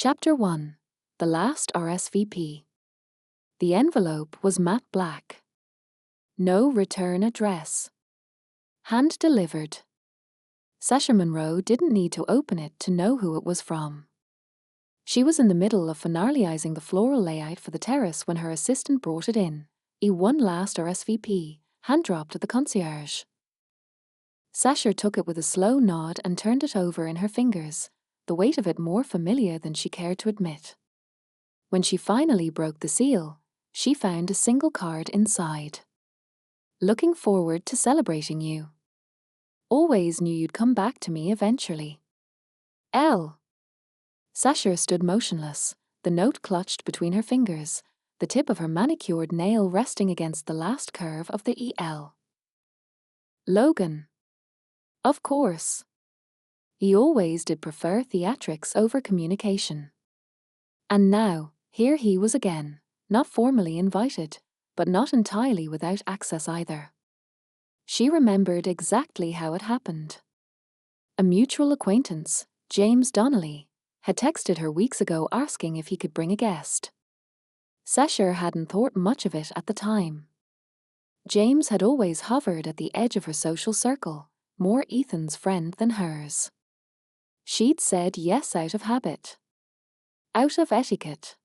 Chapter 1. The Last RSVP. The envelope was matte black. No return address. Hand-delivered. Sasha Monroe didn't need to open it to know who it was from. She was in the middle of finalizing the floral layout for the terrace when her assistant brought it in, one last RSVP, hand-dropped at the concierge. Sasha took it with a slow nod and turned it over in her fingers, the weight of it more familiar than she cared to admit. When she finally broke the seal, she found a single card inside. Looking forward to celebrating you. Always knew you'd come back to me eventually. L. Sasha stood motionless, the note clutched between her fingers, the tip of her manicured nail resting against the last curve of the EL. Logan. Of course. He always did prefer theatrics over communication. And now, here he was again, not formally invited, but not entirely without access either. She remembered exactly how it happened. A mutual acquaintance, James Donnelly, had texted her weeks ago asking if he could bring a guest. Sasha hadn't thought much of it at the time. James had always hovered at the edge of her social circle, more Ethan's friend than hers. She'd said yes out of habit. Out of etiquette.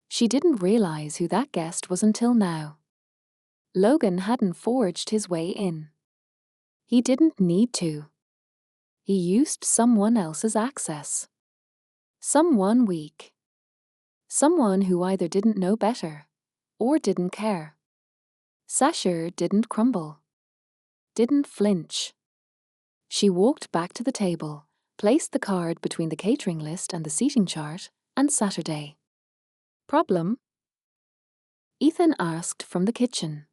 She didn't realize who that guest was until now. Logan hadn't forged his way in. He didn't need to. He used someone else's access. Someone weak. Someone who either didn't know better or didn't care. Sasha didn't crumble. Didn't flinch. She walked back to the table, placed the card between the catering list and the seating chart, and Saturday. Problem? Ethan asked from the kitchen.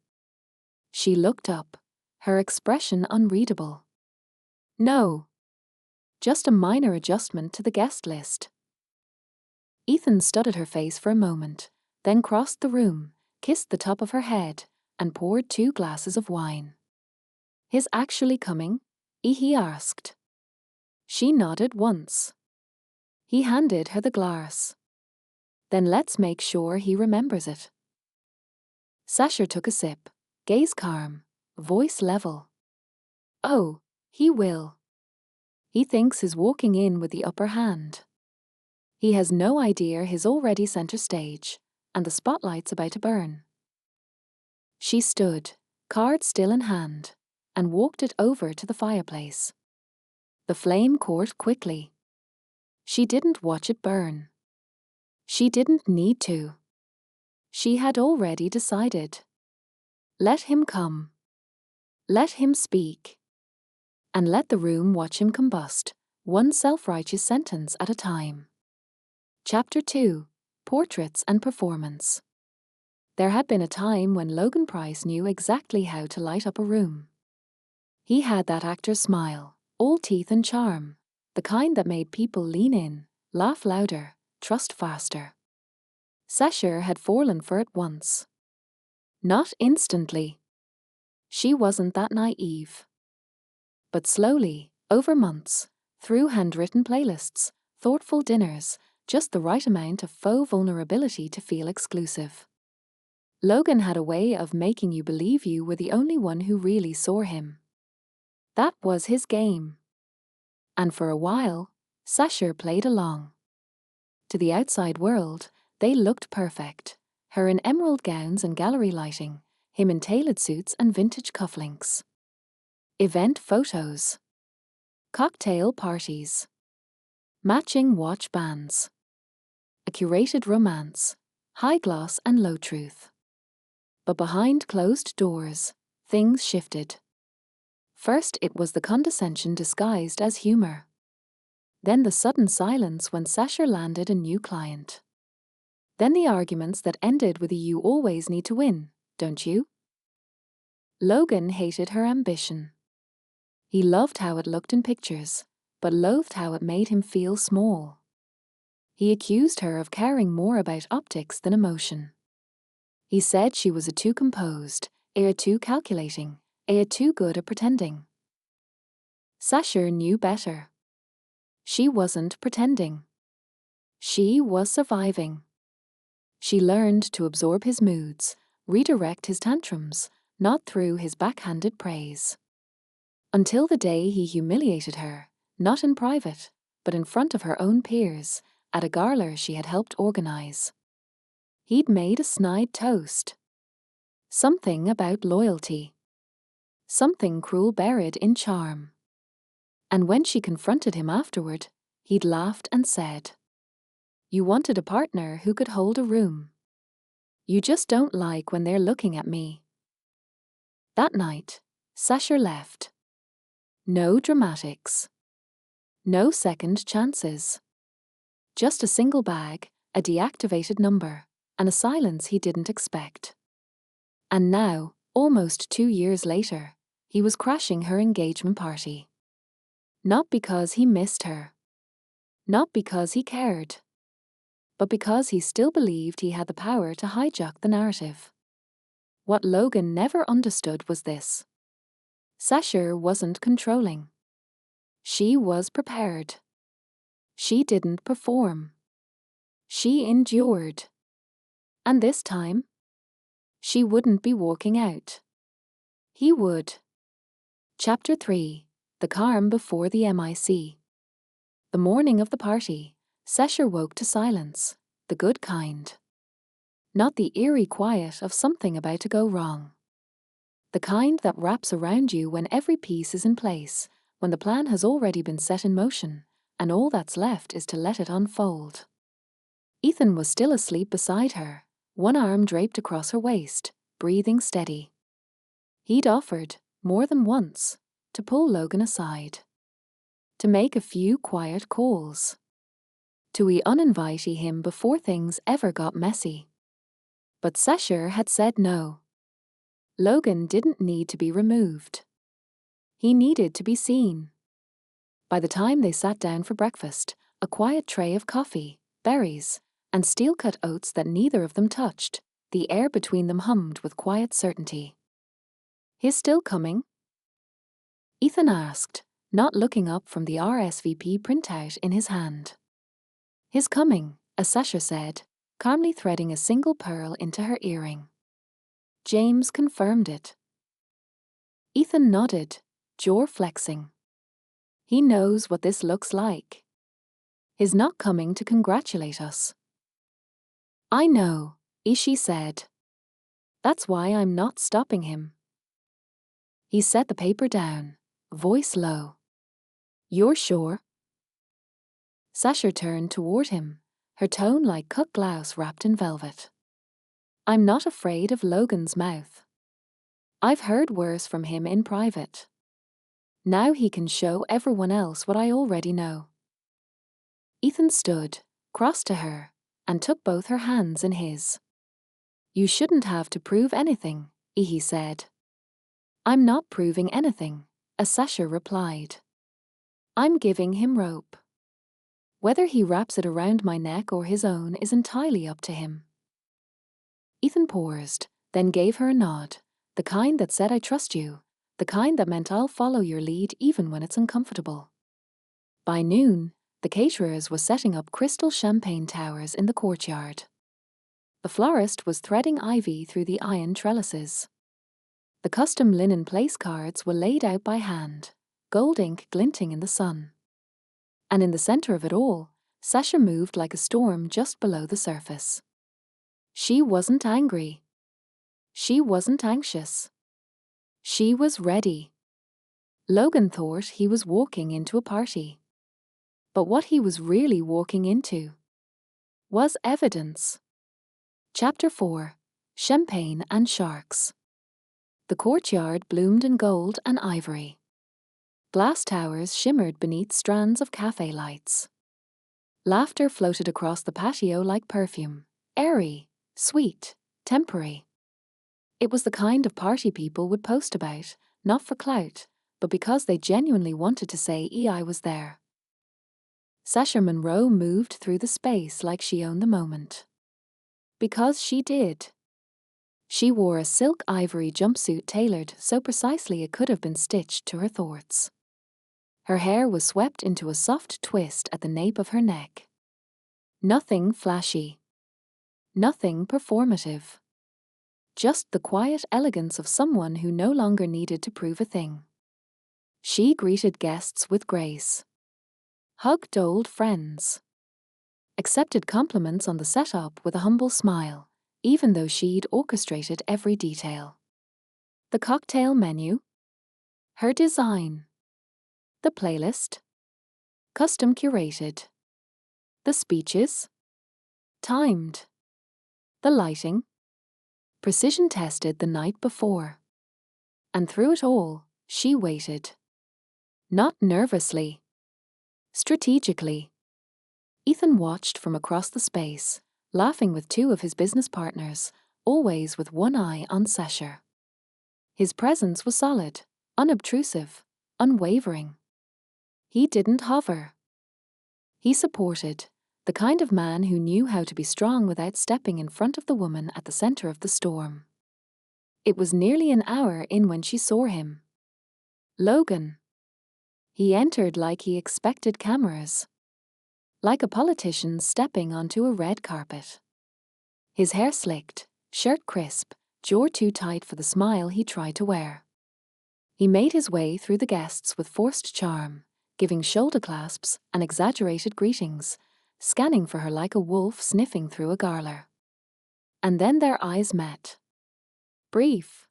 She looked up, her expression unreadable. No. Just a minor adjustment to the guest list. Ethan studied her face for a moment, then crossed the room, kissed the top of her head, and poured 2 glasses of wine. His actually coming? He asked. She nodded once. He handed her the glass. Then let's make sure he remembers it. Sasha took a sip, gaze calm, voice level. Oh, he will. He thinks he's walking in with the upper hand. He has no idea he's already center stage, and the spotlight's about to burn. She stood, card still in hand, and walked it over to the fireplace. The flame caught quickly. She didn't watch it burn. She didn't need to. She had already decided. Let him come. Let him speak. And let the room watch him combust, one self-righteous sentence at a time. Chapter 2. Portraits and Performance. There had been a time when Logan Price knew exactly how to light up a room. He had that actor's smile, all teeth and charm, the kind that made people lean in, laugh louder, trust faster. Sasha had fallen for it once. Not instantly. She wasn't that naive. But slowly, over months, through handwritten playlists, thoughtful dinners, just the right amount of faux vulnerability to feel exclusive. Logan had a way of making you believe you were the only one who really saw him. That was his game. And for a while, Sasha played along. To the outside world, they looked perfect, her in emerald gowns and gallery lighting, him in tailored suits and vintage cufflinks. Event photos. Cocktail parties. Matching watch bands. A curated romance, high gloss and low truth. But behind closed doors, things shifted. First it was the condescension disguised as humor. Then the sudden silence when Sasha landed a new client. Then the arguments that ended with a "you always need to win, don't you?" Logan hated her ambition. He loved how it looked in pictures, but loathed how it made him feel small. He accused her of caring more about optics than emotion. He said she was too composed, too calculating, too good at pretending. Sasha knew better. She wasn't pretending. She She was surviving. She learned to absorb his moods, redirect his tantrums, not through his backhanded praise. Until the day he humiliated her, not in private, but in front of her own peers, at a gala she had helped organize. He'd made a snide toast. Something about loyalty. Something cruel buried in charm. And when she confronted him afterward, he'd laughed and said, "You wanted a partner who could hold a room. You just don't like when they're looking at me." That night, Sasha left. No dramatics. No second chances. Just a single bag, a deactivated number, and a silence he didn't expect. And now, almost 2 years later, he was crashing her engagement party. Not because he missed her. Not because he cared. But because he still believed he had the power to hijack the narrative. What Logan never understood was this. Sasha wasn't controlling. She was prepared. She didn't perform. She endured. And this time, she wouldn't be walking out. He would. Chapter 3. The calm before the MIC. The morning of the party, Sasha woke to silence, the good kind. Not the eerie quiet of something about to go wrong. The kind that wraps around you when every piece is in place, when the plan has already been set in motion, and all that's left is to let it unfold. Ethan was still asleep beside her, one arm draped across her waist, breathing steady. He'd offered, more than once, to pull Logan aside. To make a few quiet calls. To uninvite him before things ever got messy. But Sasha had said no. Logan didn't need to be removed. He needed to be seen. By the time they sat down for breakfast, a quiet tray of coffee, berries, and steel-cut oats that neither of them touched, the air between them hummed with quiet certainty. "He's still coming?" Ethan asked, not looking up from the RSVP printout in his hand. "He's coming," as Sasha said, calmly threading a single pearl into her earring. James confirmed it. Ethan nodded, jaw flexing. He knows what this looks like. He's not coming to congratulate us. "I know," Ishi said. "That's why I'm not stopping him." He set the paper down, voice low. "You're sure?" Sasha turned toward him, her tone like cut glass wrapped in velvet. "I'm not afraid of Logan's mouth. I've heard worse from him in private. Now he can show everyone else what I already know." Ethan stood, crossed to her, and took both her hands in his. "You shouldn't have to prove anything," he said. "I'm not proving anything," as Sasha replied. "I'm giving him rope. Whether he wraps it around my neck or his own is entirely up to him." Ethan paused, then gave her a nod, the kind that said, "I trust you," the kind that meant I'll follow your lead even when it's uncomfortable. By noon, the caterers were setting up crystal champagne towers in the courtyard. The florist was threading ivy through the iron trellises. The custom linen place cards were laid out by hand, gold ink glinting in the sun. And in the center of it all, Sasha moved like a storm just below the surface. She wasn't angry. She wasn't anxious. She was ready. Logan thought he was walking into a party. But what he was really walking into was evidence. Chapter 4. Champagne and Sharks. The courtyard bloomed in gold and ivory. Glass towers shimmered beneath strands of cafe lights. Laughter floated across the patio like perfume, airy, sweet, temporary. It was the kind of party people would post about, not for clout, but because they genuinely wanted to say I was there. Sasha Monroe moved through the space like she owned the moment. Because she did. She wore a silk ivory jumpsuit tailored so precisely it could have been stitched to her thoughts. Her hair was swept into a soft twist at the nape of her neck. Nothing flashy. Nothing performative. Just the quiet elegance of someone who no longer needed to prove a thing. She greeted guests with grace. Hugged old friends. Accepted compliments on the setup with a humble smile, even though she'd orchestrated every detail. The cocktail menu. Her design. The playlist. Custom curated. The speeches. Timed. The lighting. Precision tested the night before. And through it all, she waited. Not nervously. Strategically. Ethan watched from across the space, laughing with two of his business partners, always with one eye on Sasha. His presence was solid, unobtrusive, unwavering. He didn't hover. He supported, the kind of man who knew how to be strong without stepping in front of the woman at the center of the storm. It was nearly an hour in when she saw him. Logan. He entered like he expected cameras. Like a politician stepping onto a red carpet. His hair slicked, shirt crisp, jaw too tight for the smile he tried to wear. He made his way through the guests with forced charm, giving shoulder clasps and exaggerated greetings, scanning for her like a wolf sniffing through a garler. And then their eyes met. Brief.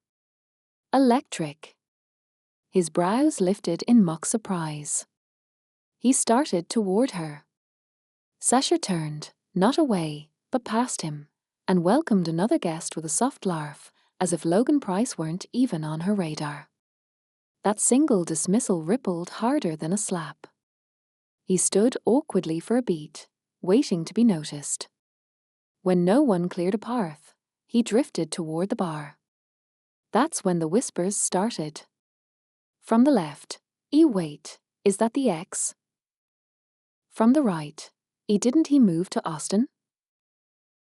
Electric. His brows lifted in mock surprise. He started toward her. Sasha turned, not away, but past him, and welcomed another guest with a soft laugh, as if Logan Price weren't even on her radar. That single dismissal rippled harder than a slap. He stood awkwardly for a beat, waiting to be noticed. When no one cleared a path, he drifted toward the bar. That's when the whispers started. From the left, wait, is that the ex? From the right, didn't he move to Austin?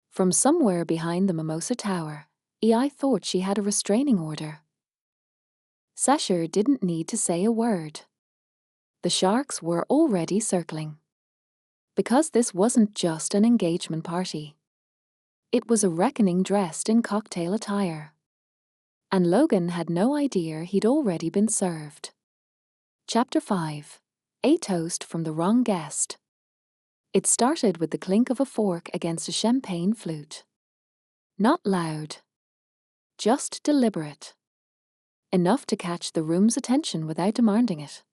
From somewhere behind the Mimosa Tower, I thought she had a restraining order. Sasha didn't need to say a word. The sharks were already circling. Because this wasn't just an engagement party. It was a reckoning dressed in cocktail attire. And Logan had no idea he'd already been served. Chapter 5. A toast from the wrong guest. It started with the clink of a fork against a champagne flute. Not loud. Just deliberate. Enough to catch the room's attention without demanding it.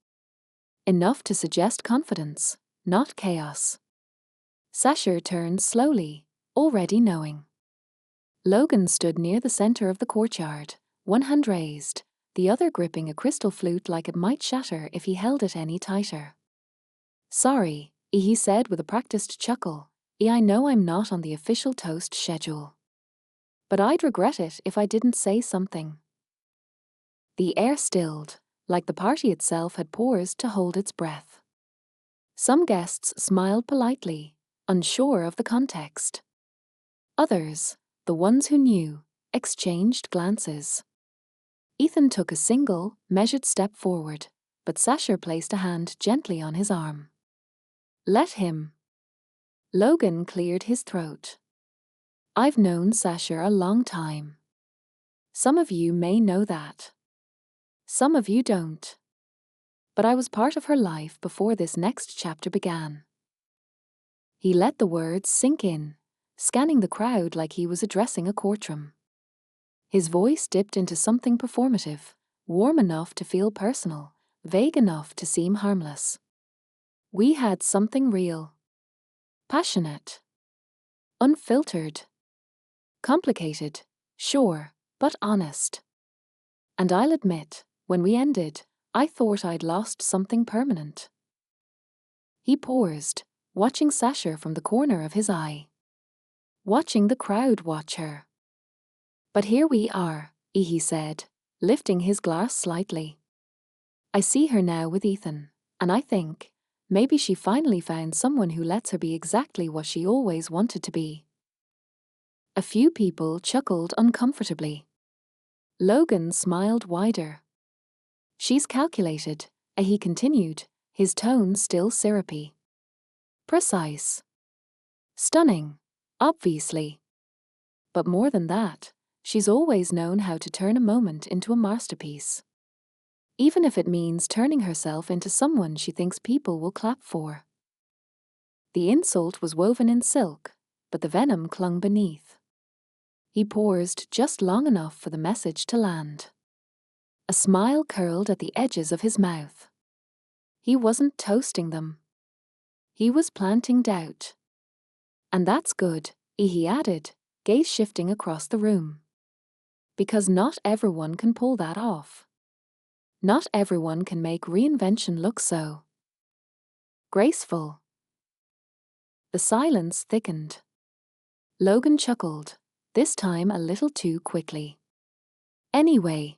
Enough to suggest confidence, not chaos. Sasha turned slowly, already knowing. Logan stood near the center of the courtyard, one hand raised, the other gripping a crystal flute like it might shatter if he held it any tighter. Sorry, he said with a practiced chuckle. I know I'm not on the official toast schedule. But I'd regret it if I didn't say something. The air stilled, like the party itself had paused to hold its breath. Some guests smiled politely, unsure of the context. Others, the ones who knew, exchanged glances. Ethan took a single, measured step forward, but Sasha placed a hand gently on his arm. Let him. Logan cleared his throat. I've known Sasha a long time. Some of you may know that. Some of you don't. But I was part of her life before this next chapter began. He let the words sink in, scanning the crowd like he was addressing a courtroom. His voice dipped into something performative, warm enough to feel personal, vague enough to seem harmless. We had something real. Passionate. Unfiltered. Complicated, sure, but honest. And I'll admit, when we ended, I thought I'd lost something permanent. He paused, watching Sasha from the corner of his eye. Watching the crowd watch her. But here we are, he said, lifting his glass slightly. I see her now with Ethan, and I think, maybe she finally found someone who lets her be exactly what she always wanted to be. A few people chuckled uncomfortably. Logan smiled wider. She's calculated, he continued, his tone still syrupy. Precise. Stunning, obviously. But more than that, she's always known how to turn a moment into a masterpiece. Even if it means turning herself into someone she thinks people will clap for. The insult was woven in silk, but the venom clung beneath. He paused just long enough for the message to land. A smile curled at the edges of his mouth. He wasn't toasting them. He was planting doubt. And that's good, he added, gaze shifting across the room. Because not everyone can pull that off. Not everyone can make reinvention look so graceful. The silence thickened. Logan chuckled, this time a little too quickly. Anyway,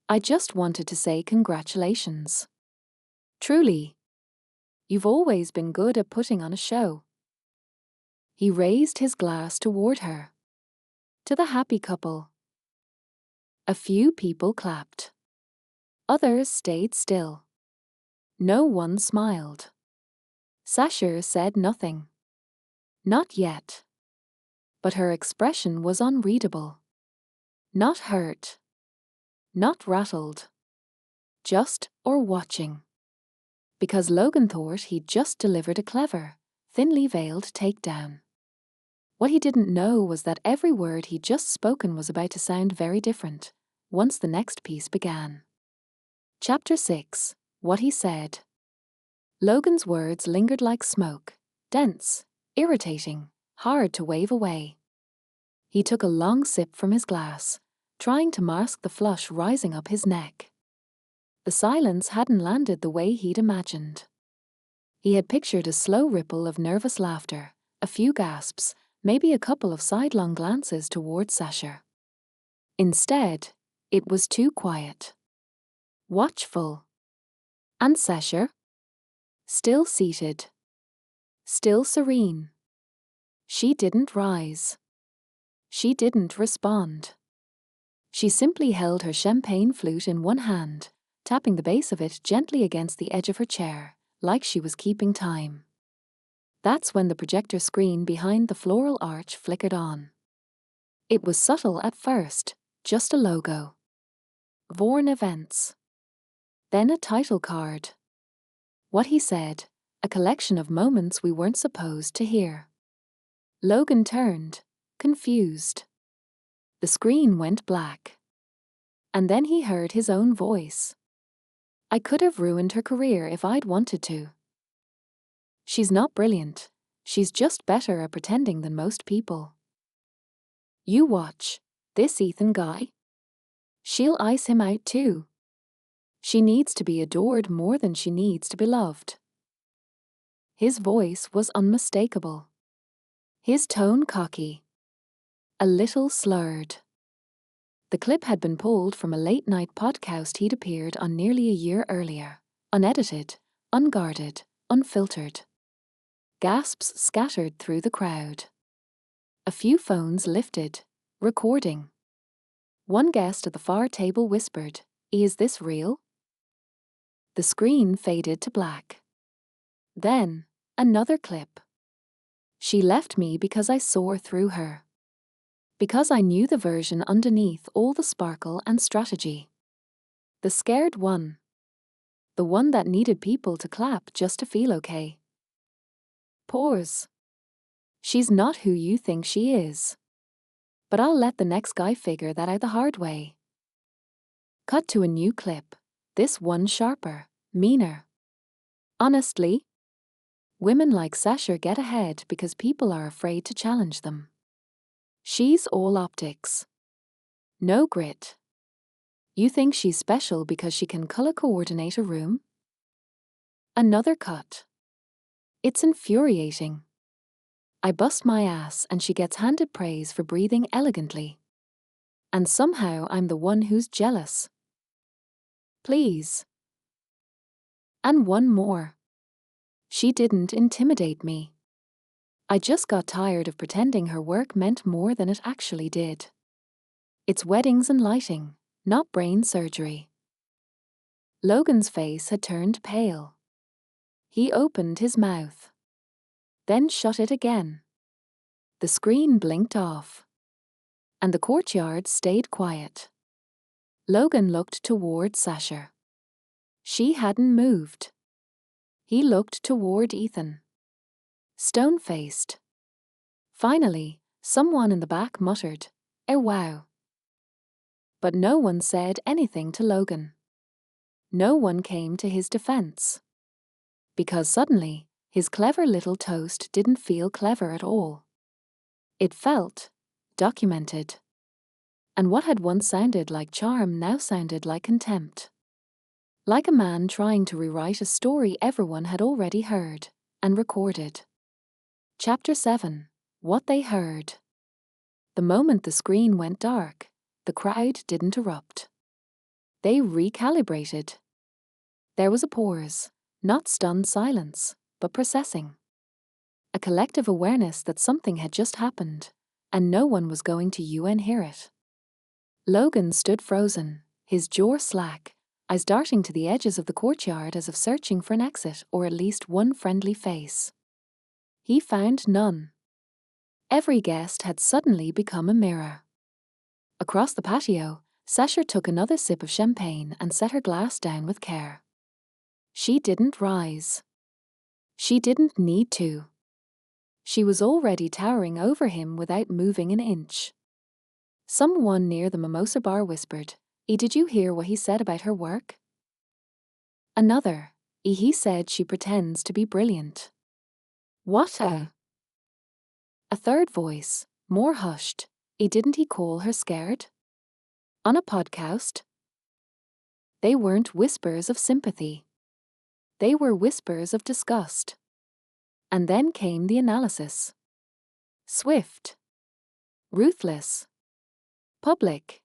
I just wanted to say congratulations. Truly. You've always been good at putting on a show. He raised his glass toward her. To the happy couple. A few people clapped. Others stayed still. No one smiled. Sasha said nothing. Not yet. But her expression was unreadable. Not hurt. Not rattled. Just or watching. Because Logan thought he'd just delivered a clever, thinly veiled takedown. What he didn't know was that every word he'd just spoken was about to sound very different, once the next piece began. Chapter 6. What he said. Logan's words lingered like smoke, dense, irritating, hard to wave away. He took a long sip from his glass, trying to mask the flush rising up his neck. The silence hadn't landed the way he'd imagined. He had pictured a slow ripple of nervous laughter, a few gasps, maybe a couple of sidelong glances towards Sasha. Instead, it was too quiet. Watchful. And Sasha? Still seated. Still serene. She didn't rise. She didn't respond. She simply held her champagne flute in one hand, tapping the base of it gently against the edge of her chair, like she was keeping time. That's when the projector screen behind the floral arch flickered on. It was subtle at first, just a logo. Vorn Events. Then a title card. What he said, a collection of moments we weren't supposed to hear. Logan turned, confused. The screen went black. And then he heard his own voice. I could have ruined her career if I'd wanted to. She's not brilliant. She's just better at pretending than most people. You watch, this Ethan guy. She'll ice him out too. She needs to be adored more than she needs to be loved. His voice was unmistakable. His tone cocky. A little slurred. The clip had been pulled from a late-night podcast he'd appeared on nearly a year earlier, unedited, unguarded, unfiltered. Gasps scattered through the crowd. A few phones lifted, recording. One guest at the far table whispered, "Is this real?" The screen faded to black. Then, another clip. She left me because I saw through her. Because I knew the version underneath all the sparkle and strategy. The scared one. The one that needed people to clap just to feel okay. Pause. She's not who you think she is. But I'll let the next guy figure that out the hard way. Cut to a new clip, this one sharper, meaner. Honestly, women like Sasha get ahead because people are afraid to challenge them. She's all optics. No grit. You think she's special because she can color coordinate a room? Another cut. It's infuriating. I bust my ass and she gets handed praise for breathing elegantly. And somehow I'm the one who's jealous. Please. And one more. She didn't intimidate me. I just got tired of pretending her work meant more than it actually did. It's weddings and lighting, not brain surgery. Logan's face had turned pale. He opened his mouth. then shut it again. The screen blinked off, and the courtyard stayed quiet. Logan looked toward Sasha. She hadn't moved. He looked toward Ethan. Stone-faced. Finally, someone in the back muttered, "Oh wow." But no one said anything to Logan. No one came to his defense. Because suddenly, his clever little toast didn't feel clever at all. It felt documented. And what had once sounded like charm now sounded like contempt. Like a man trying to rewrite a story everyone had already heard and recorded. Chapter 7. What they heard. The moment the screen went dark, the crowd didn't erupt. They recalibrated. There was a pause, not stunned silence, but processing. A collective awareness that something had just happened, and no one was going to hear it. Logan stood frozen, his jaw slack, eyes darting to the edges of the courtyard as if searching for an exit or at least one friendly face. He found none. Every guest had suddenly become a mirror. Across the patio, Sasha took another sip of champagne and set her glass down with care. She didn't rise. She didn't need to. She was already towering over him without moving an inch. Someone near the mimosa bar whispered, Did you hear what he said about her work?" Another, He said she pretends to be brilliant." "What a..." A third voice, more hushed, Didn't he call her scared?" On a podcast. They weren't whispers of sympathy. They were whispers of disgust. And then came the analysis. Swift. Ruthless. Public.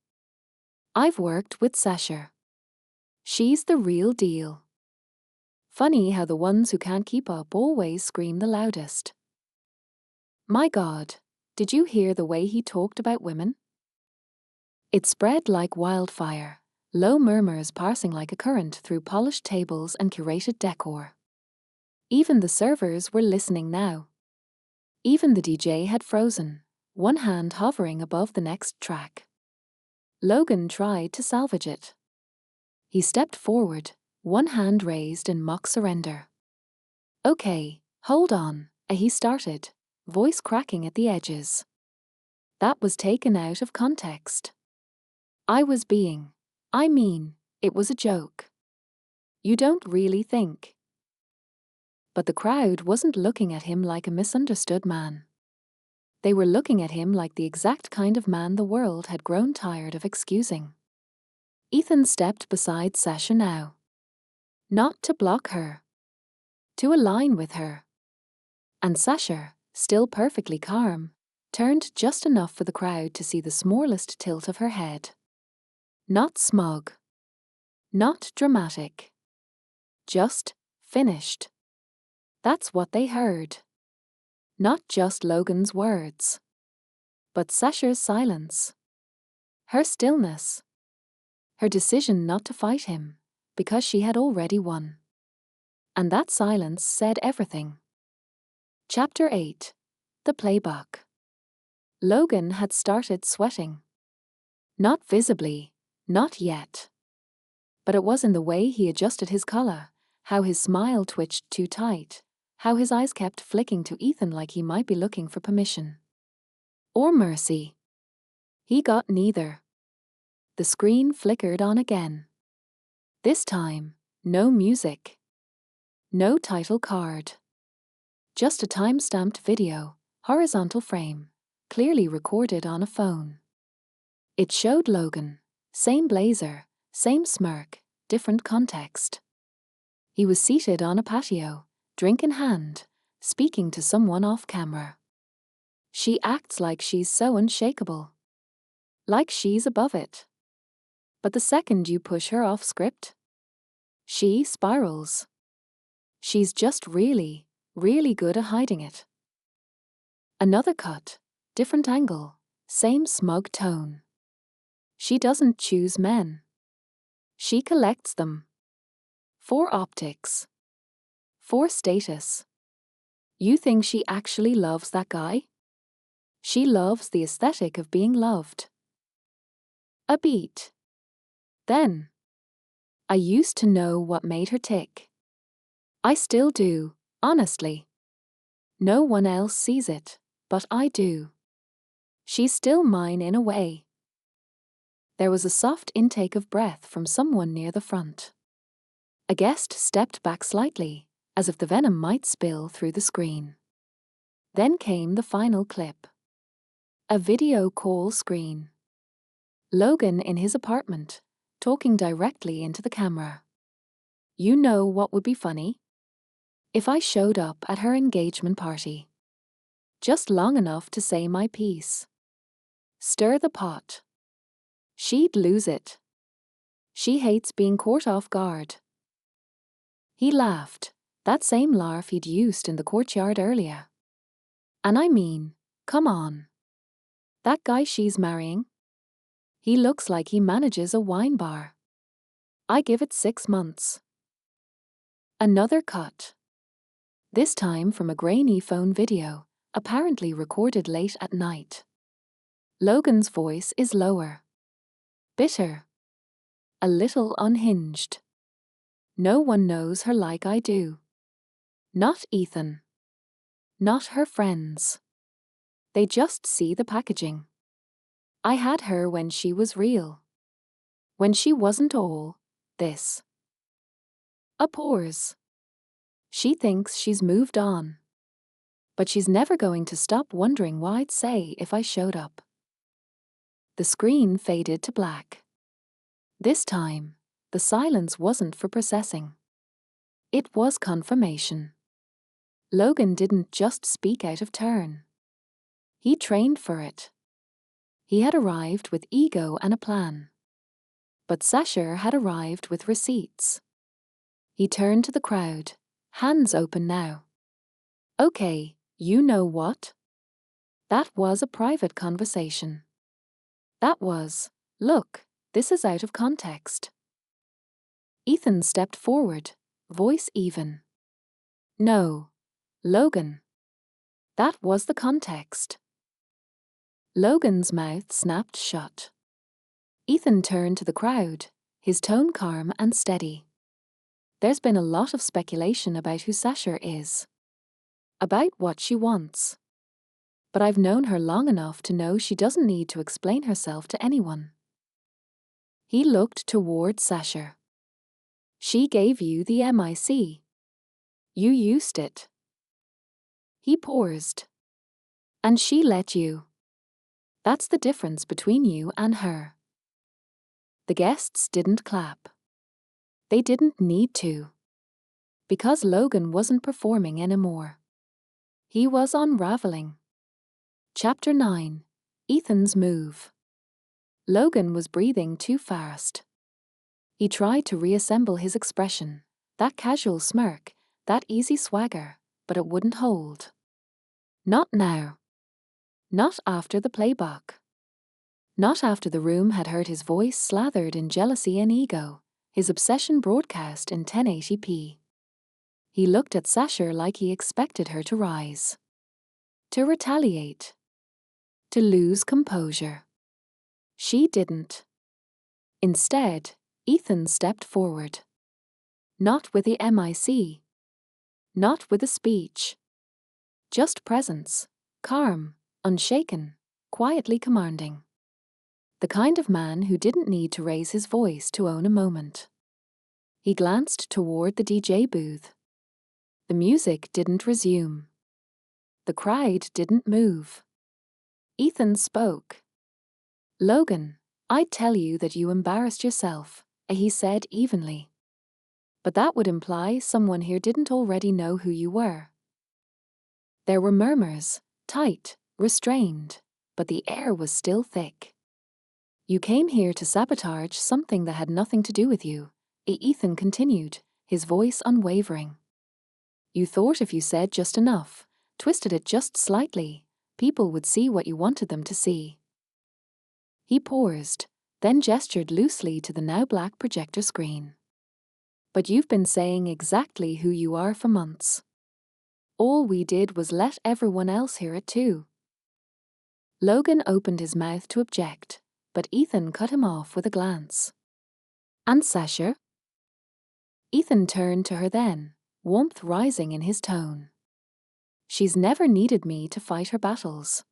"I've worked with Sasha. She's the real deal." Funny how the ones who can't keep up always scream the loudest. "My God, did you hear the way he talked about women?" It spread like wildfire, low murmurs passing like a current through polished tables and curated decor. Even the servers were listening now. Even the DJ had frozen, one hand hovering above the next track. Logan tried to salvage it. He stepped forward, one hand raised in mock surrender. "Okay, hold on," he started, voice cracking at the edges. That was taken out of context. It was a joke. You don't really think." But the crowd wasn't looking at him like a misunderstood man. They were looking at him like the exact kind of man the world had grown tired of excusing. Ethan stepped beside Sasha now. Not to block her. To align with her. And Sasha, still perfectly calm, turned just enough for the crowd to see the smallest tilt of her head. Not smug. Not dramatic. Just finished. That's what they heard. Not just Logan's words. But Sasha's silence. Her stillness. Her decision not to fight him, because she had already won. And that silence said everything. Chapter 8. The Playback. Logan had started sweating. Not visibly, not yet. But it was in the way he adjusted his collar, how his smile twitched too tight, how his eyes kept flicking to Ethan like he might be looking for permission. Or mercy. He got neither. The screen flickered on again. This time, no music. No title card. Just a time-stamped video, horizontal frame, clearly recorded on a phone. It showed Logan, same blazer, same smirk, different context. He was seated on a patio, drink in hand, speaking to someone off camera. She acts like she's so unshakable. Like she's above it. But the second you push her off script, she spirals. She's just really, really good at hiding it. Another cut, different angle, same smug tone. She doesn't choose men. She collects them. For optics. For status. You think she actually loves that guy? She loves the aesthetic of being loved. A beat. Then. I used to know what made her tick. I still do, honestly. No one else sees it, but I do. She's still mine in a way. There was a soft intake of breath from someone near the front. A guest stepped back slightly, as if the venom might spill through the screen. Then came the final clip. A video call screen. Logan in his apartment, talking directly into the camera. You know what would be funny? If I showed up at her engagement party. Just long enough to say my piece. Stir the pot. She'd lose it. She hates being caught off guard. He laughed, that same laugh he'd used in the courtyard earlier. And I mean, come on. That guy she's marrying? He looks like he manages a wine bar. I give it 6 months. Another cut. This time from a grainy phone video, apparently recorded late at night. Logan's voice is lower. Bitter. A little unhinged. No one knows her like I do. Not Ethan. Not her friends. They just see the packaging. I had her when she was real. When she wasn't all this. A pause. She thinks she's moved on. But she's never going to stop wondering what I'd say if I showed up. The screen faded to black. This time, the silence wasn't for processing. It was confirmation. Logan didn't just speak out of turn. He trained for it. He had arrived with ego and a plan. But Sasha had arrived with receipts. He turned to the crowd, hands open now. Okay, you know what? That was a private conversation. That was, look, this is out of context. Ethan stepped forward, voice even. No, Logan. That was the context. Logan's mouth snapped shut. Ethan turned to the crowd, his tone calm and steady. There's been a lot of speculation about who Sasha is. About what she wants. But I've known her long enough to know she doesn't need to explain herself to anyone. He looked toward Sasha. She gave you the MIC. You used it. He paused. And she let you. That's the difference between you and her. The guests didn't clap. They didn't need to. Because Logan wasn't performing anymore. He was unraveling. Chapter 9. Ethan's Move. Logan was breathing too fast. He tried to reassemble his expression, that casual smirk, that easy swagger, but it wouldn't hold. Not now. Not after the playback. Not after the room had heard his voice slathered in jealousy and ego, his obsession broadcast in 1080p. He looked at Sasha like he expected her to rise. To retaliate. To lose composure. She didn't. Instead, Ethan stepped forward. Not with the MIC. Not with a speech. Just presence, calm, unshaken, quietly commanding. The kind of man who didn't need to raise his voice to own a moment. He glanced toward the DJ booth. The music didn't resume. The crowd didn't move. Ethan spoke. Logan, I'd tell you that you embarrassed yourself, he said evenly. But that would imply someone here didn't already know who you were. There were murmurs, tight, restrained, but the air was still thick. You came here to sabotage something that had nothing to do with you, Ethan continued, his voice unwavering. You thought if you said just enough, twisted it just slightly, people would see what you wanted them to see. He paused, then gestured loosely to the now black projector screen. But you've been saying exactly who you are for months. All we did was let everyone else hear it too. Logan opened his mouth to object, but Ethan cut him off with a glance. And Sasha? Ethan turned to her then, warmth rising in his tone. She's never needed me to fight her battles.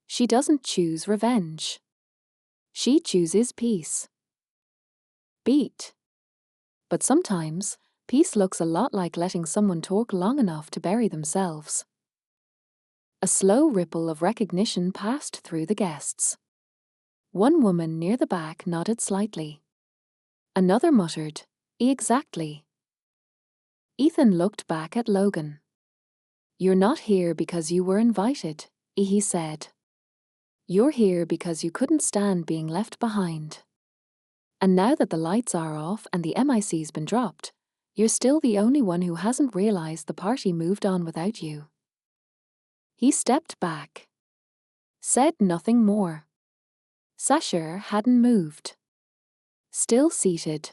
She doesn't choose revenge. She chooses peace. Beat. But sometimes, peace looks a lot like letting someone talk long enough to bury themselves. A slow ripple of recognition passed through the guests. One woman near the back nodded slightly. Another muttered, "Exactly." Ethan looked back at Logan. "You're not here because you were invited," he said. "You're here because you couldn't stand being left behind. And now that the lights are off and the MIC's been dropped, you're still the only one who hasn't realized the party moved on without you." He stepped back. Said nothing more. Sasha hadn't moved. Still seated.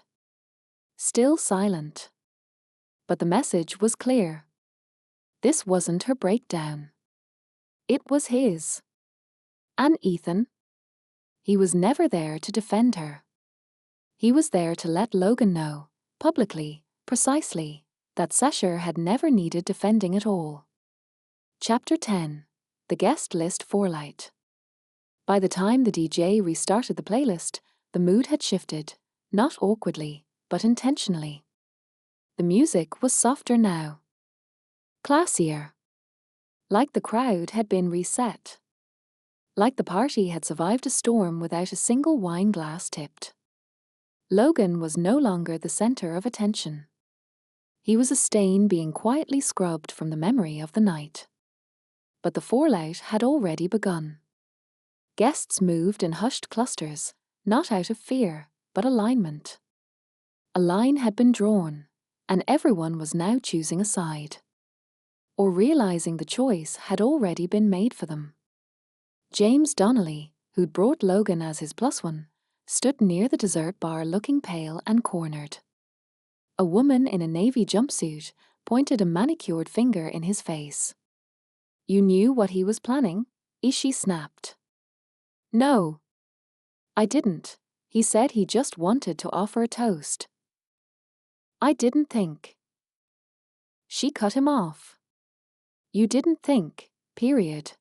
Still silent. But the message was clear. This wasn't her breakdown. It was his. And Ethan? He was never there to defend her. He was there to let Logan know, publicly, precisely, that Sasha had never needed defending at all. Chapter 10. The Guest List Forelight. By the time the DJ restarted the playlist, the mood had shifted, not awkwardly, but intentionally. The music was softer now. Classier. Like the crowd had been reset. Like the party had survived a storm without a single wine glass tipped. Logan was no longer the center of attention. He was a stain being quietly scrubbed from the memory of the night. But the fallout had already begun. Guests moved in hushed clusters, not out of fear, but alignment. A line had been drawn, and everyone was now choosing a side. Or realizing the choice had already been made for them. James Donnelly, who'd brought Logan as his plus one, stood near the dessert bar looking pale and cornered. A woman in a navy jumpsuit pointed a manicured finger in his face. "You knew what he was planning?" she snapped. "No. I didn't. He said he just wanted to offer a toast." "I didn't think." She cut him off. "You didn't think, period."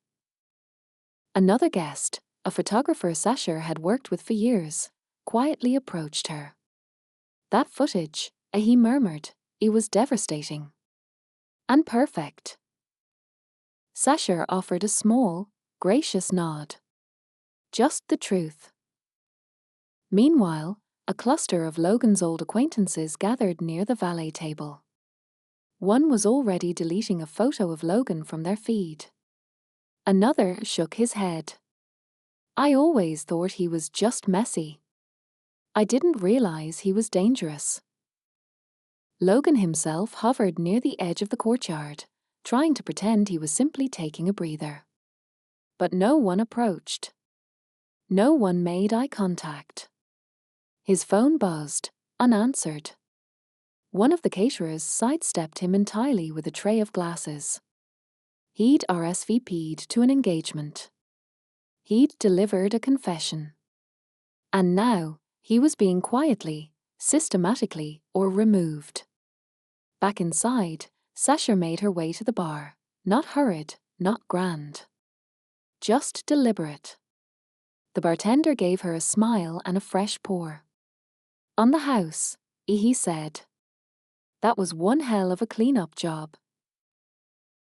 Another guest, a photographer Sasha had worked with for years, quietly approached her. "That footage," he murmured, "it was devastating. And perfect." Sasha offered a small, gracious nod. "Just the truth." Meanwhile, a cluster of Logan's old acquaintances gathered near the valet table. One was already deleting a photo of Logan from their feed. Another shook his head. "I always thought he was just messy. I didn't realize he was dangerous." Logan himself hovered near the edge of the courtyard, trying to pretend he was simply taking a breather. But no one approached. No one made eye contact. His phone buzzed, unanswered. One of the caterers sidestepped him entirely with a tray of glasses. He'd RSVP'd to an engagement. He'd delivered a confession. And now, he was being quietly, systematically, or removed. Back inside, Sasha made her way to the bar, not hurried, not grand. Just deliberate. The bartender gave her a smile and a fresh pour. "On the house," he said. "That was one hell of a clean-up job."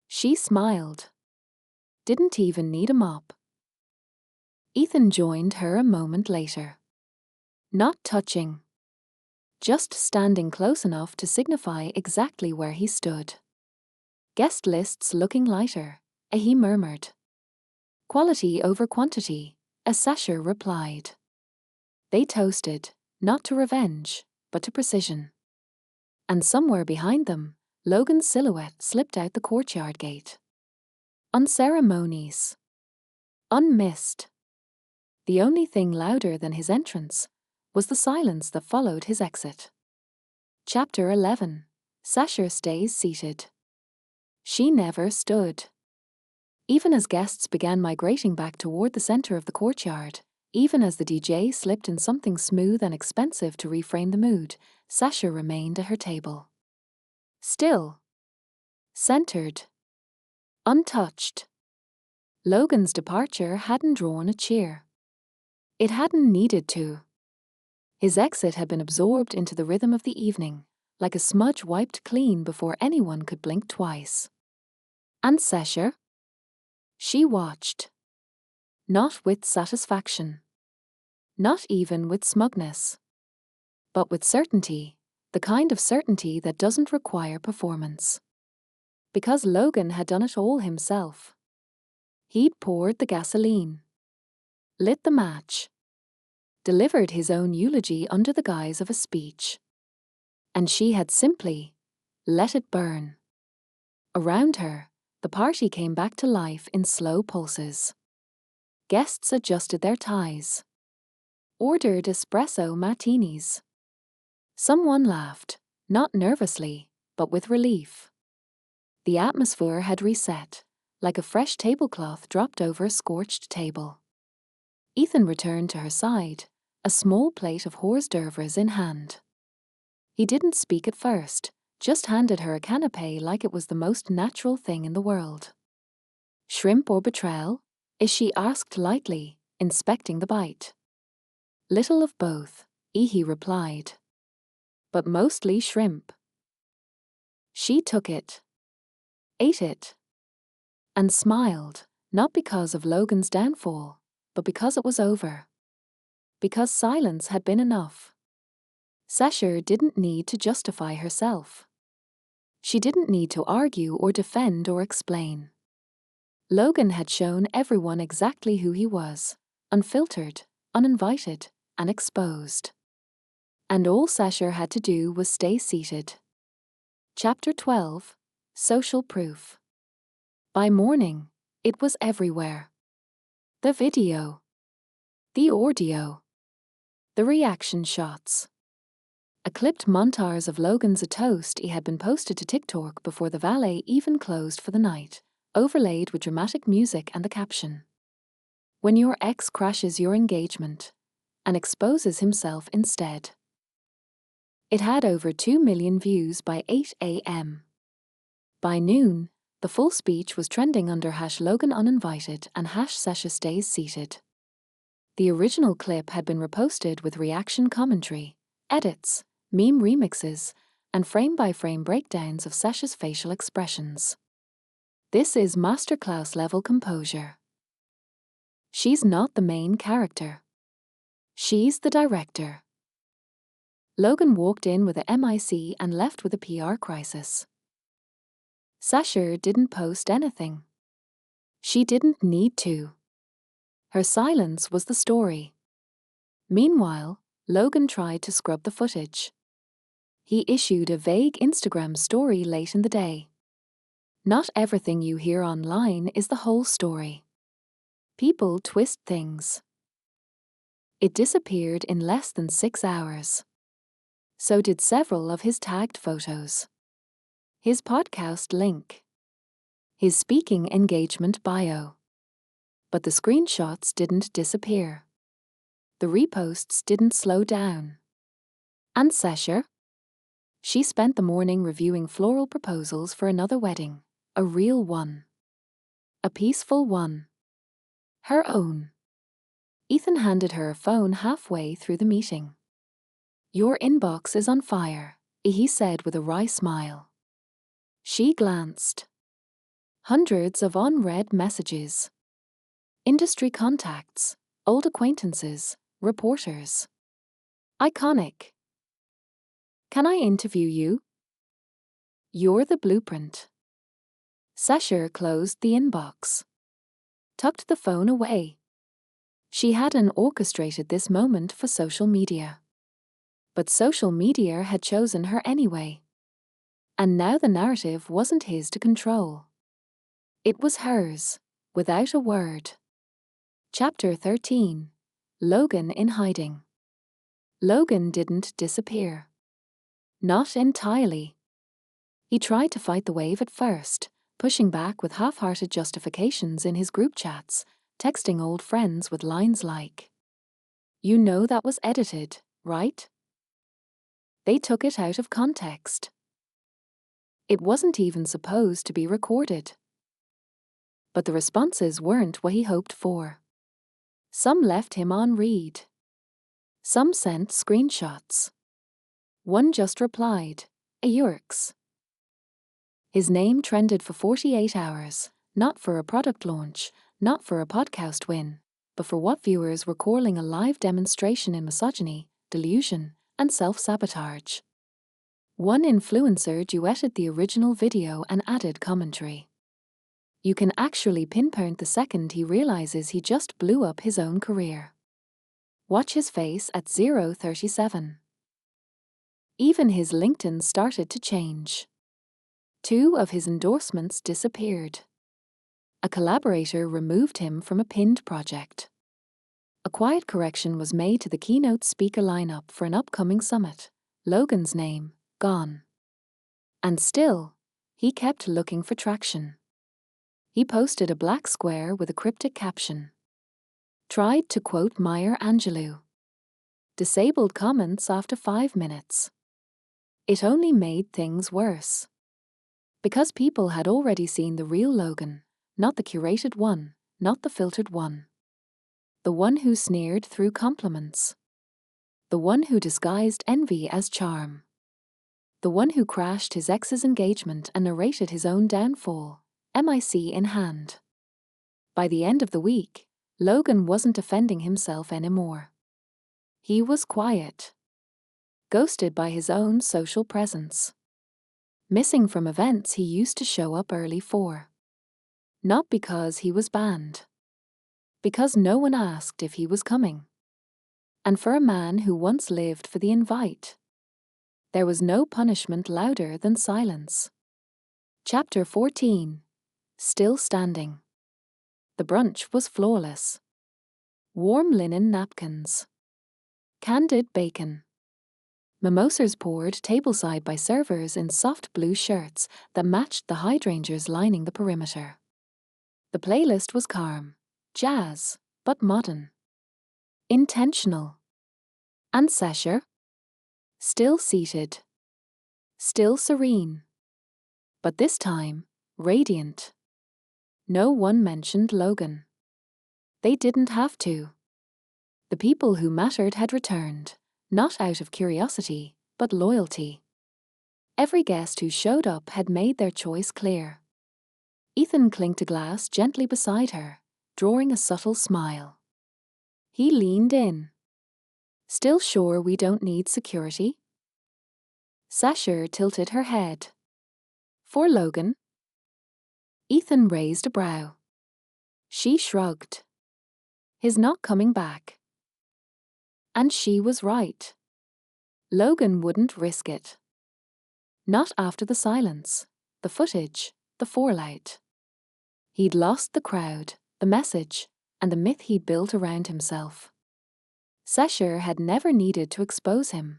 She smiled. Didn't even need a mop. Ethan joined her a moment later. Not touching. Just standing close enough to signify exactly where he stood. "Guest lists looking lighter," he murmured. "Quality over quantity," Sasha replied. They toasted, not to revenge, but to precision. And somewhere behind them, Logan's silhouette slipped out the courtyard gate. Unceremonious. Unmissed. The only thing louder than his entrance was the silence that followed his exit. Chapter 11. Sasha stays seated. She never stood. Even as guests began migrating back toward the center of the courtyard, even as the DJ slipped in something smooth and expensive to reframe the mood, Sasha remained at her table. Still. Centered. Untouched. Logan's departure hadn't drawn a cheer. It hadn't needed to. His exit had been absorbed into the rhythm of the evening, like a smudge wiped clean before anyone could blink twice. And Sasha? She watched. Not with satisfaction. Not even with smugness. But with certainty, the kind of certainty that doesn't require performance. Because Logan had done it all himself. He'd poured the gasoline. Lit the match. Delivered his own eulogy under the guise of a speech. And she had simply let it burn. Around her, the party came back to life in slow pulses. Guests adjusted their ties. Ordered espresso martinis. Someone laughed, not nervously, but with relief. The atmosphere had reset, like a fresh tablecloth dropped over a scorched table. Ethan returned to her side, a small plate of hors d'oeuvres in hand. He didn't speak at first, just handed her a canapé like it was the most natural thing in the world. Shrimp or betrayal? She asked lightly, inspecting the bite. Little of both, he replied. But mostly shrimp. She took it. Ate it. And smiled, not because of Logan's downfall, but because it was over. Because silence had been enough. Sasha didn't need to justify herself. She didn't need to argue or defend or explain. Logan had shown everyone exactly who he was, unfiltered, uninvited, and exposed. And all Sasha had to do was stay seated. Chapter 12, Social Proof. By morning, it was everywhere. The video. The audio. The reaction shots. A clipped montage of Logan's a toast he had been posted to TikTok before the valet even closed for the night, overlaid with dramatic music and the caption. When your ex crashes your engagement and exposes himself instead. It had over 2 million views by 8 a.m. By noon, the full speech was trending under #LoganUninvited and #SashaStaysSeated. The original clip had been reposted with reaction commentary, edits, meme remixes, and frame-by-frame breakdowns of Sasha's facial expressions. This is masterclass level composure. She's not the main character. She's the director. Logan walked in with a MIC and left with a PR crisis. Sasha didn't post anything. She didn't need to. Her silence was the story. Meanwhile, Logan tried to scrub the footage. He issued a vague Instagram story late in the day. Not everything you hear online is the whole story. People twist things. It disappeared in less than 6 hours. So did several of his tagged photos. His podcast link. His speaking engagement bio. But the screenshots didn't disappear. The reposts didn't slow down. And Sasha? She spent the morning reviewing floral proposals for another wedding, a real one. A peaceful one. Her own. Ethan handed her a phone halfway through the meeting. Your inbox is on fire, he said with a wry smile. She glanced. Hundreds of unread messages. Industry contacts, old acquaintances, reporters. Iconic. Can I interview you? You're the blueprint. Sasha closed the inbox. Tucked the phone away. She hadn't orchestrated this moment for social media. But social media had chosen her anyway. And now the narrative wasn't his to control. It was hers, without a word. Chapter 13. Logan in hiding. Logan didn't disappear. Not entirely. He tried to fight the wave at first, pushing back with half-hearted justifications in his group chats, texting old friends with lines like, "You know that was edited, right? They took it out of context. It wasn't even supposed to be recorded." But the responses weren't what he hoped for. Some left him on read. Some sent screenshots. One just replied, "A Yurks." His name trended for 48 hours, not for a product launch, not for a podcast win, but for what viewers were calling a live demonstration in misogyny, delusion, and self-sabotage. One influencer duetted the original video and added commentary. You can actually pinpoint the second he realizes he just blew up his own career. Watch his face at 0:37. Even his LinkedIn started to change. 2 of his endorsements disappeared. A collaborator removed him from a pinned project. A quiet correction was made to the keynote speaker lineup for an upcoming summit. Logan's name, gone. And still, he kept looking for traction. He posted a black square with a cryptic caption. Tried to quote Maya Angelou. Disabled comments after 5 minutes. It only made things worse. Because people had already seen the real Logan, not the curated one, not the filtered one. The one who sneered through compliments. The one who disguised envy as charm. The one who crashed his ex's engagement and narrated his own downfall, mic in hand. By the end of the week, Logan wasn't defending himself anymore. He was quiet. Ghosted by his own social presence. Missing from events he used to show up early for. Not because he was banned. Because no one asked if he was coming. And for a man who once lived for the invite, there was no punishment louder than silence. Chapter 14. Still standing. The brunch was flawless. Warm linen napkins. Candid bacon. Mimosas poured tableside by servers in soft blue shirts that matched the hydrangeas lining the perimeter. The playlist was calm, jazz, but modern. Intentional. And Sasha? Still seated. Still serene. But this time, radiant. No one mentioned Logan. They didn't have to. The people who mattered had returned, not out of curiosity, but loyalty. Every guest who showed up had made their choice clear. Ethan clinked a glass gently beside her, drawing a subtle smile. He leaned in. Still sure we don't need security? Sasha tilted her head. For Logan? Ethan raised a brow. She shrugged. His not coming back. And she was right. Logan wouldn't risk it. Not after the silence, the footage, the fallout. He'd lost the crowd, the message, and the myth he'd built around himself. Sasha had never needed to expose him.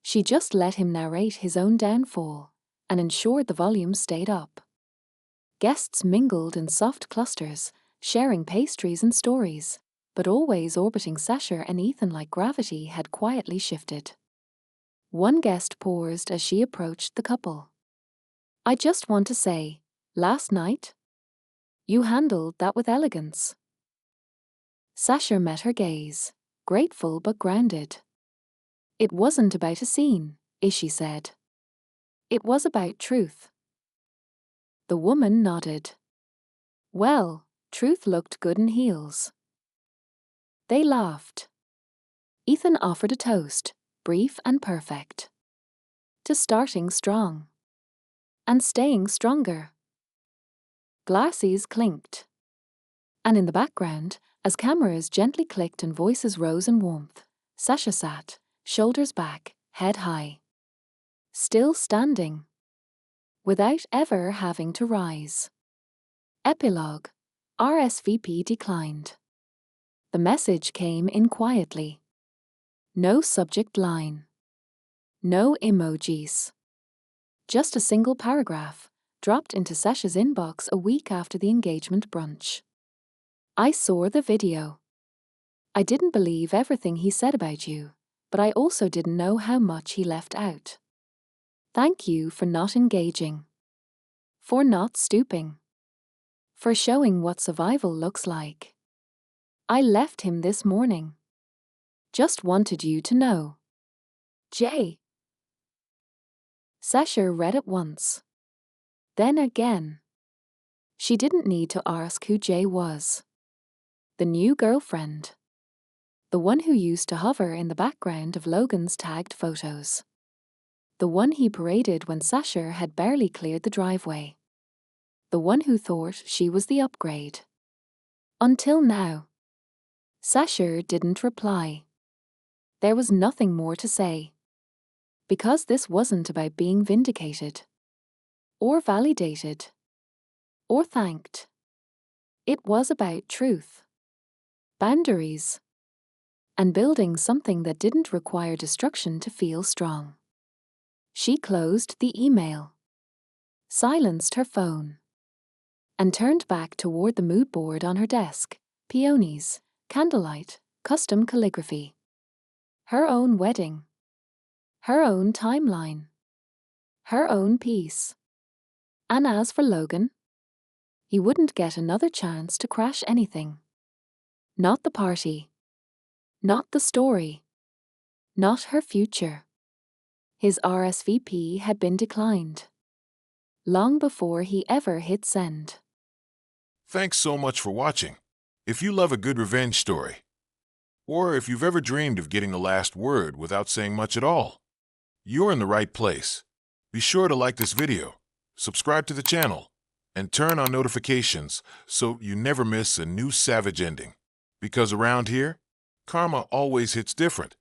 She just let him narrate his own downfall and ensured the volume stayed up. Guests mingled in soft clusters, sharing pastries and stories, but always orbiting Sasha and Ethan like gravity had quietly shifted. One guest paused as she approached the couple. I just want to say, last night, you handled that with elegance. Sasha met her gaze, grateful but grounded. It wasn't about a scene, she said. It was about truth. The woman nodded. Well, truth looked good in heels. They laughed. Ethan offered a toast, brief and perfect. To starting strong. And staying stronger. Glasses clinked. And in the background, as cameras gently clicked and voices rose in warmth, Sasha sat, shoulders back, head high. Still standing. Without ever having to rise. Epilogue. RSVP declined. The message came in quietly. No subject line. No emojis. Just a single paragraph, dropped into Sasha's inbox a week after the engagement brunch. I saw the video. I didn't believe everything he said about you, but I also didn't know how much he left out. Thank you for not engaging. For not stooping. For showing what survival looks like. I left him this morning. Just wanted you to know. Jay. Sasha read it once. Then again. She didn't need to ask who Jay was. The new girlfriend. The one who used to hover in the background of Logan's tagged photos. The one he paraded when Sasha had barely cleared the driveway. The one who thought she was the upgrade. Until now. Sasha didn't reply. There was nothing more to say. Because this wasn't about being vindicated. Or validated. Or thanked. It was about truth. Boundaries. And building something that didn't require destruction to feel strong. She closed the email. Silenced her phone. And turned back toward the mood board on her desk. Peonies, candlelight, custom calligraphy. Her own wedding. Her own timeline. Her own piece. And as for Logan, he wouldn't get another chance to crash anything. Not the party. Not the story. Not her future. His RSVP had been declined. Long before he ever hit send. Thanks so much for watching. If you love a good revenge story, or if you've ever dreamed of getting the last word without saying much at all, you're in the right place. Be sure to like this video, subscribe to the channel, and turn on notifications so you never miss a new savage ending. Because around here, karma always hits different.